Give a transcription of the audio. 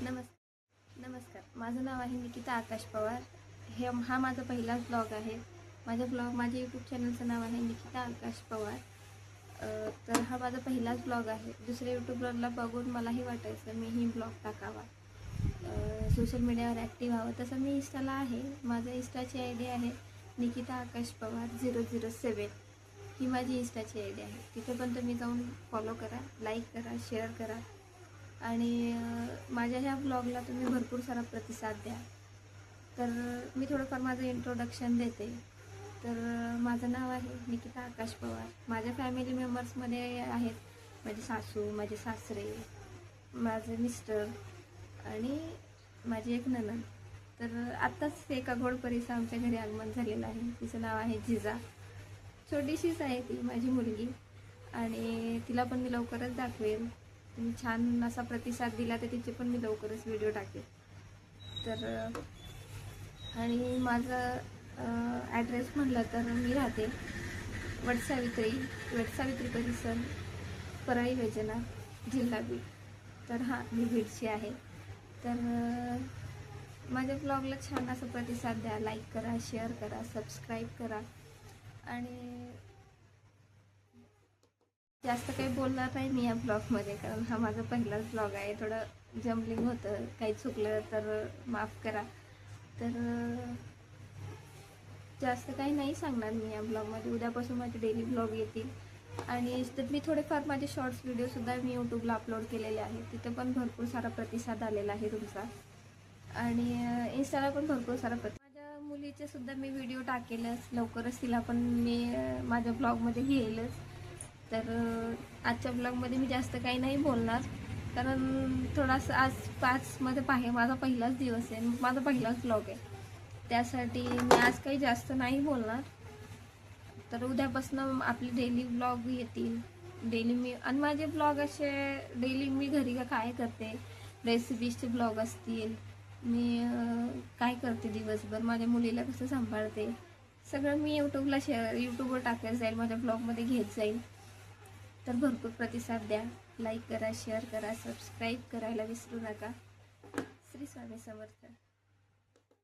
नमस्कार. माझं नाव आहे निकिता आकाश पवार. हा माझा पहिलाच ब्लॉग आहे. माझ्या यूट्यूब चॅनलचं नाव आहे निकिता आकाश पवार. तर हा माझा पहिलाच ब्लॉग आहे. दुसऱ्या यूट्यूबरला बघून मलाही वाटायचं मीही ब्लॉग टाकावा, सोशल मीडियावर ॲक्टिव्ह व्हावं. तसं मी इंस्टाला आहे. माझं इंस्टाची आय डी आहे निकिता आकाश पवार 007. ही माझी इंस्टाची आय डी आहे. तिथे पण तुम्ही जाऊन फॉलो करा, लाईक करा, शेअर करा आणि माझ्या ह्या ब्लॉगला तुम्ही भरपूर सारा प्रतिसाद द्या. तर मी थोडंफार माझं इंट्रोडक्शन देते. तर माझं नाव आहे निकिता आकाश पवार. माझ्या फॅमिली मेंबर्समध्ये आहेत माझी सासू, माझे सासरे, माझे मिस्टर आणि माझी एक नणंद. तर आत्ताच एका घोडपरीचं आमच्या घरी आगमन झालेलं आहे. तिचं नाव आहे जिजा. छोटीशीच आहे ती माझी मुलगी आणि तिला पण मी लवकरच दाखवेल. तुम्ही छान असा प्रतिसाद दिला तर तिचे पण मी लवकरच व्हिडिओ टाकेल. तर आणि माझं ॲड्रेस म्हटलं तर मी राहते वटसावित्री परिसर, परळी वैजनाथ, जिल्हा बीड. तर मी बीडची आहे. तर माझ्या ब्लॉगला छान असा प्रतिसाद द्या, लाईक करा, शेअर करा, सबस्क्राईब करा आणि जास्त काही बोलणार नाही मी या ब्लॉगमध्ये, कारण हा माझा पहिलाच ब्लॉग आहे. थोडं जम्बलिंग होतं, काही चुकलं तर माफ करा. तर जास्त काही नाही सांगणार मी या ब्लॉगमध्ये. उद्यापासून माझे डेली ब्लॉग येतील आणि मी थोडेफार माझे शॉर्ट्स व्हिडिओसुद्धा मी यूट्यूबला अपलोड केलेले आहेत. तिथे पण भरपूर सारा प्रतिसाद आलेला आहे तुमचा आणि इंस्टाला पण भरपूर सारा माझ्या मुलीचे सुद्धा मी व्हिडिओ टाकेलच लवकरच. तिला पण मी माझ्या ब्लॉगमध्ये घेईलच. तर आजच्या ब्लॉगमध्ये मी जास्त काही नाही बोलणार, कारण थोडासा आज 5मध्ये माझा पहिलाच दिवस आहे, माझा पहिलाच ब्लॉग आहे. त्यासाठी मी आज काही जास्त नाही बोलणार. तर उद्यापासून आपले डेली ब्लॉग येतील. डेली मी आणि माझे ब्लॉग असे डेली मी घरी काय करते, रेसिपीजचे ब्लॉग असतील, मी काय करते दिवसभर, माझ्या मुलीला कसं सांभाळते, सगळं मी यूट्यूबवर टाकायला जाईल, माझ्या ब्लॉगमध्ये घेत जाईल. तर भरपूर प्रतिसाद द्या, लाईक करा, शेअर करा, सबस्क्राईब करायला विसरू नका. श्री स्वामी समर्थ.